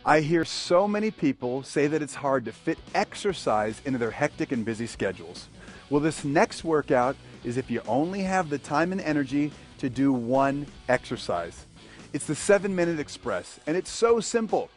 I hear so many people say that it's hard to fit exercise into their hectic and busy schedules. Well, this next workout is if you only have the time and energy to do one exercise. It's the 7-Minute Express, and it's so simple.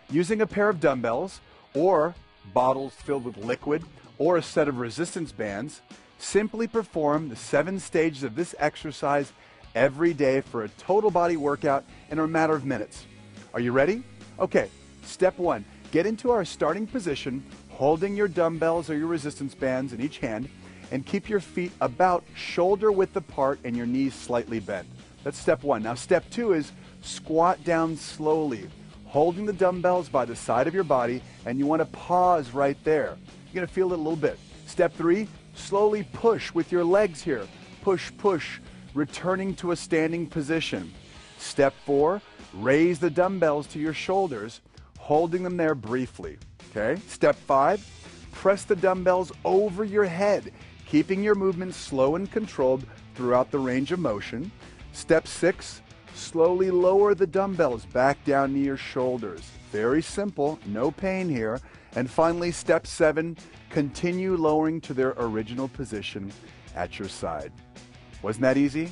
Using a pair of dumbbells or bottles filled with liquid or a set of resistance bands, simply perform the 7 stages of this exercise every day for a total body workout in a matter of minutes. Are you ready? Okay, step 1, get into our starting position, holding your dumbbells or your resistance bands in each hand, and keep your feet about shoulder width apart and your knees slightly bent. That's step 1. Now step 2 is squat down slowly, holding the dumbbells by the side of your body, and you want to pause right there. You're going to feel it a little bit. Step 3, slowly push with your legs here. Push, push, returning to a standing position. Step 4, raise the dumbbells to your shoulders, holding them there briefly. Okay? Step 5, press the dumbbells over your head, keeping your movement slow and controlled throughout the range of motion. Step 6, slowly lower the dumbbells back down to your shoulders. Very simple, no pain here. And finally, step 7, continue lowering to their original position at your side. Wasn't that easy?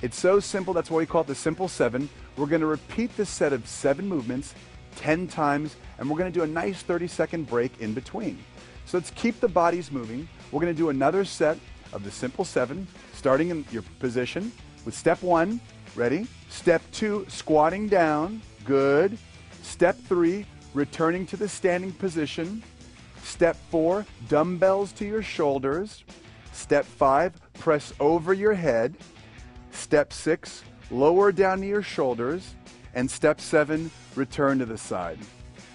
It's so simple, that's why we call it the Simple 7. We're going to repeat this set of 7 movements 10 times, and we're going to do a nice 30-second break in between. So let's keep the bodies moving. We're going to do another set of the Simple 7, starting in your position with step 1, ready? Step 2, squatting down, good. Step 3, returning to the standing position. Step 4, dumbbells to your shoulders. Step 5, press over your head. Step 6, lower down to your shoulders. And step 7, return to the side.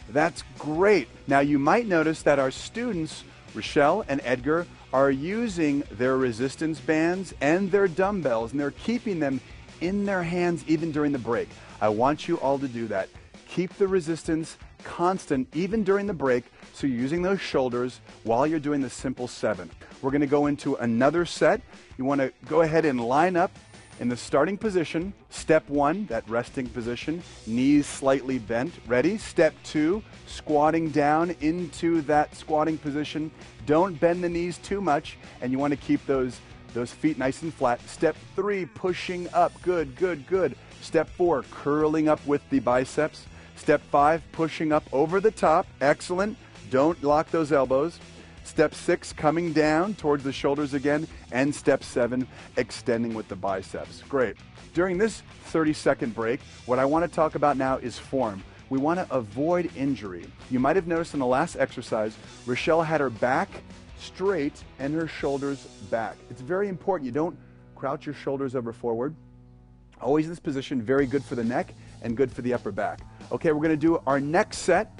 That's great. Now you might notice that our students, Rochelle and Edgar, are using their resistance bands and their dumbbells, and they're keeping them in their hands even during the break. I want you all to do that. Keep the resistance constant even during the break, so you're using those shoulders while you're doing the Simple 7. We're going to go into another set. You want to go ahead and line up in the starting position. Step 1, that resting position, knees slightly bent. Ready? Step 2, squatting down into that squatting position. Don't bend the knees too much, and you want to keep those feet nice and flat. Step 3, pushing up. Good, good, good. Step 4, curling up with the biceps. Step 5, pushing up over the top. Excellent. Don't lock those elbows. Step 6, coming down towards the shoulders again. And step 7, extending with the biceps. Great. During this 30-second break, what I want to talk about now is form. We want to avoid injury. You might have noticed in the last exercise, Rochelle had her back straight and her shoulders back. It's very important. You don't crouch your shoulders over forward. Always in this position, very good for the neck and good for the upper back. Okay, we're going to do our next set.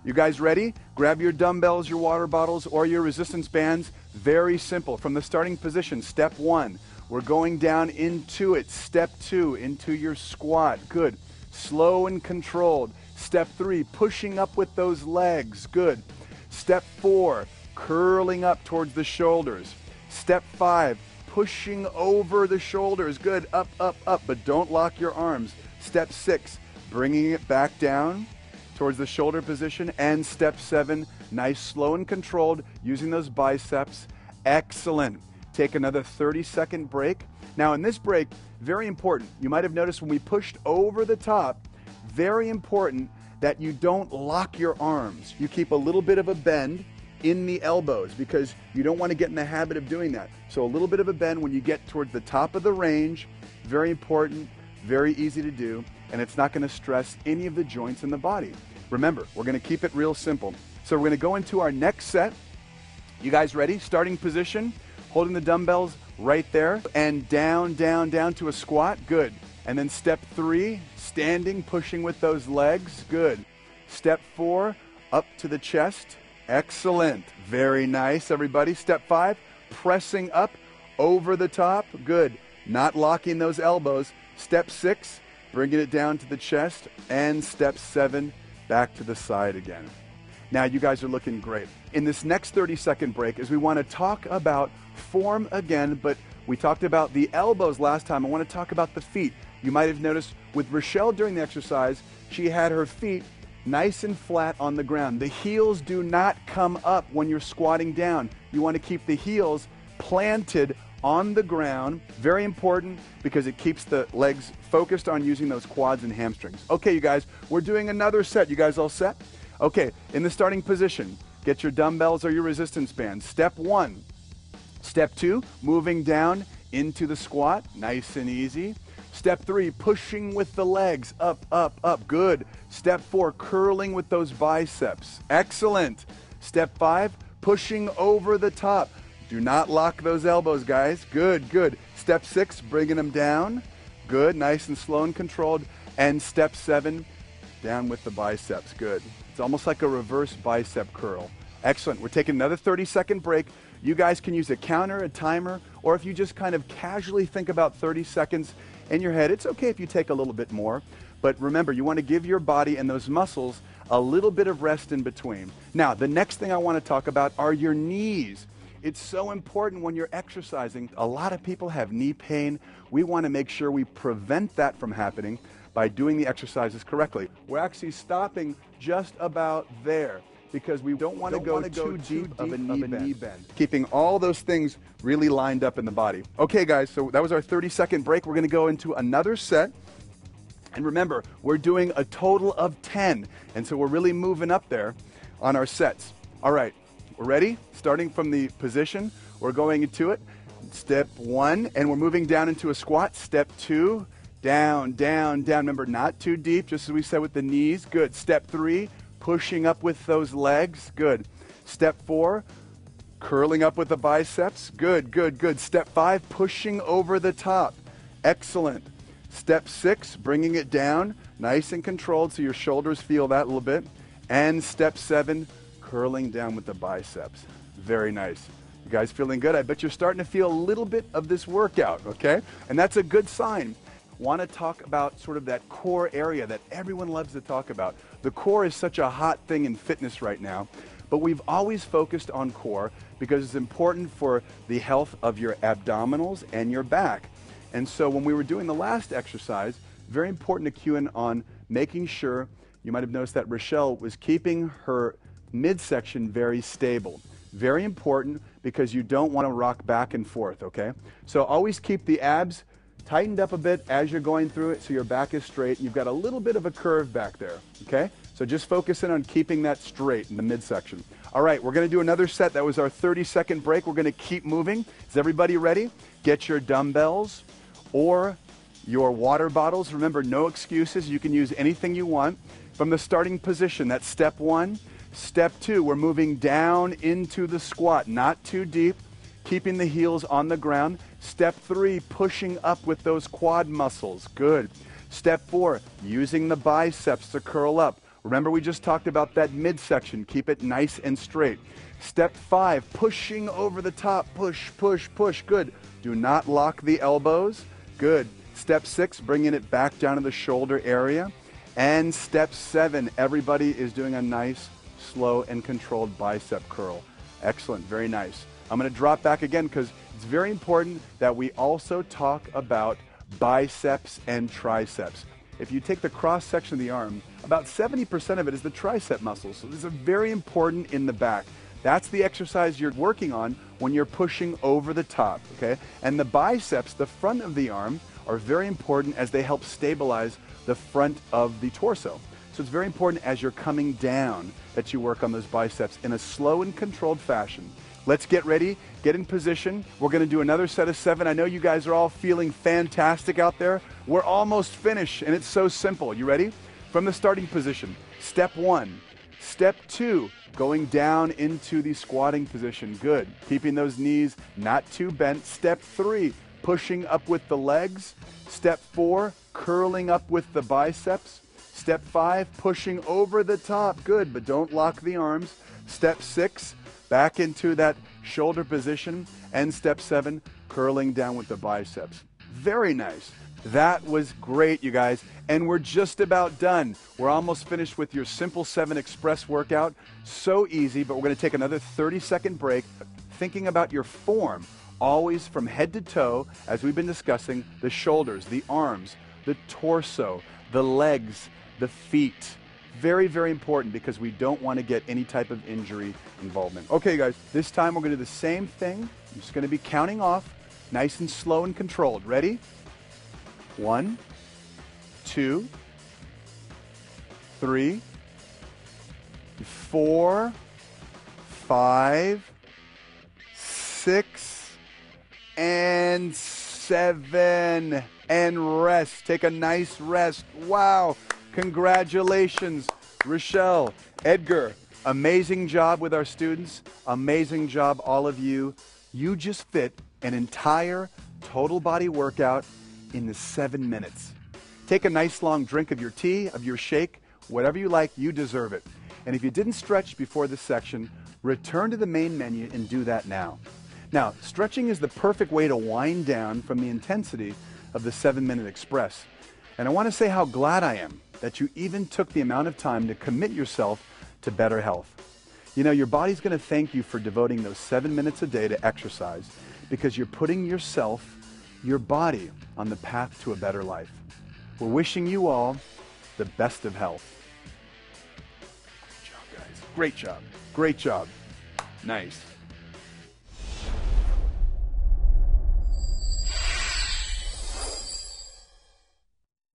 You guys ready? Grab your dumbbells, your water bottles, or your resistance bands. Very simple. From the starting position, step 1, we're going down into it. Step 2, into your squat. Good. Slow and controlled. Step 3, pushing up with those legs. Good. Step 4, curling up towards the shoulders. Step 5, pushing over the shoulders. Good. Up, up, up, but don't lock your arms. Step 6, bringing it back down towards the shoulder position. And step 7, nice, slow and controlled, using those biceps. Excellent. Take another 30-second break. Now in this break, very important, you might have noticed when we pushed over the top, very important that you don't lock your arms. You keep a little bit of a bend in the elbows because you don't want to get in the habit of doing that. So a little bit of a bend when you get towards the top of the range, very important, very easy to do, and it's not going to stress any of the joints in the body. Remember, we're going to keep it real simple. So we're going to go into our next set. You guys ready? Starting position, holding the dumbbells right there, and down, down, down to a squat. Good. And then step 3, standing, pushing with those legs. Good. Step 4, up to the chest. Excellent. Very nice, everybody. Step 5, pressing up over the top. Good. Not locking those elbows. Step 6, bringing it down to the chest. And step 7, back to the side again. Now you guys are looking great. In this next 30-second break is we want to talk about form again, but we talked about the elbows last time. I want to talk about the feet. You might have noticed with Rochelle during the exercise, she had her feet nice and flat on the ground. The heels do not come up when you're squatting down. You want to keep the heels planted on the ground. Very important because it keeps the legs focused on using those quads and hamstrings. Okay, you guys, we're doing another set. You guys all set? Okay, in the starting position, get your dumbbells or your resistance bands. Step 1. Step 2, moving down into the squat, nice and easy. Step 3, pushing with the legs, up, up, up, good. Step 4, curling with those biceps, excellent. Step 5, pushing over the top. Do not lock those elbows, guys, good, good. Step 6, bringing them down, good, nice and slow and controlled. And step 7, down with the biceps, good. It's almost like a reverse bicep curl. Excellent, we're taking another 30-second break. You guys can use a counter, a timer, or if you just kind of casually think about 30 seconds in your head, it's okay if you take a little bit more. But remember, you want to give your body and those muscles a little bit of rest in between. Now, the next thing I want to talk about are your knees. It's so important when you're exercising. A lot of people have knee pain. We want to make sure we prevent that from happening by doing the exercises correctly. We're actually stopping just about there because we don't want to go too deep of a knee bend. Keeping all those things really lined up in the body. Okay, guys, so that was our 30-second break. We're going to go into another set. And remember, we're doing a total of 10. And so we're really moving up there on our sets. All right, we're ready? Starting from the position, we're going into it. Step 1, and we're moving down into a squat. Step 2, down, down, down. Remember, not too deep, just as we said with the knees. Good. Step 3, pushing up with those legs. Good. Step 4, curling up with the biceps. Good, good, good. Step 5, pushing over the top. Excellent. Step 6, bringing it down, nice and controlled so your shoulders feel that a little bit. And step 7, curling down with the biceps. Very nice. You guys feeling good? I bet you're starting to feel a little bit of this workout, okay? And that's a good sign. Want to talk about sort of that core area that everyone loves to talk about. The core is such a hot thing in fitness right now, but we've always focused on core because it's important for the health of your abdominals and your back. And so when we were doing the last exercise, very important to cue in on making sure, you might have noticed that Rochelle was keeping her midsection very stable. Very important because you don't want to rock back and forth, okay? So always keep the abs tightened up a bit as you're going through it so your back is straight. You've got a little bit of a curve back there, okay? So just focus in on keeping that straight in the midsection. All right, we're going to do another set. That was our 30-second break. We're going to keep moving. Is everybody ready? Get your dumbbells or your water bottles. Remember, no excuses. You can use anything you want. From the starting position, that's step 1. Step 2, we're moving down into the squat, not too deep, keeping the heels on the ground. Step 3, pushing up with those quad muscles. Good. Step 4, using the biceps to curl up. Remember, we just talked about that midsection. Keep it nice and straight. Step 5, pushing over the top. Push, push, push. Good. Do not lock the elbows. Good. Step 6, bringing it back down to the shoulder area. And step 7, everybody is doing a nice, slow, and controlled bicep curl. Excellent. Very nice. I'm going to drop back again because it's very important that we also talk about biceps and triceps. If you take the cross section of the arm, about 70% of it is the tricep muscles. So these are very important in the back. That's the exercise you're working on when you're pushing over the top, okay? And the biceps, the front of the arm, are very important as they help stabilize the front of the torso. So it's very important as you're coming down that you work on those biceps in a slow and controlled fashion. Let's get ready, get in position. We're going to do another set of 7. I know you guys are all feeling fantastic out there. We're almost finished, and it's so simple. You ready? From the starting position, step 1. Step 2, going down into the squatting position. Good. Keeping those knees not too bent. Step 3, pushing up with the legs. Step 4, curling up with the biceps. Step 5, pushing over the top. Good, but don't lock the arms. Step 6, back into that shoulder position. And step 7, curling down with the biceps. Very nice. That was great, you guys. And we're just about done. We're almost finished with your Simple 7 Express workout. So easy, but we're going to take another 30-second break thinking about your form. Always from head to toe, as we've been discussing, the shoulders, the arms, the torso, the legs, the feet. Very, very important because we don't want to get any type of injury involvement. Okay, guys, this time we're going to do the same thing. I'm just going to be counting off, nice and slow and controlled. Ready? 1, 2, 3, 4, 5, 6, and 7. And rest. Take a nice rest. Wow. Congratulations, Rochelle, Edgar. Amazing job with our students. Amazing job, all of you. You just fit an entire total body workout in the 7 minutes. Take a nice long drink of your tea, of your shake, whatever you like, you deserve it. And if you didn't stretch before this section, return to the main menu and do that now. Now, stretching is the perfect way to wind down from the intensity of the 7-minute express. And I want to say how glad I am that you even took the amount of time to commit yourself to better health. You know, your body's going to thank you for devoting those 7 minutes a day to exercise because you're putting yourself, your body, on the path to a better life. We're wishing you all the best of health. Great job, guys. Great job. Great job. Nice.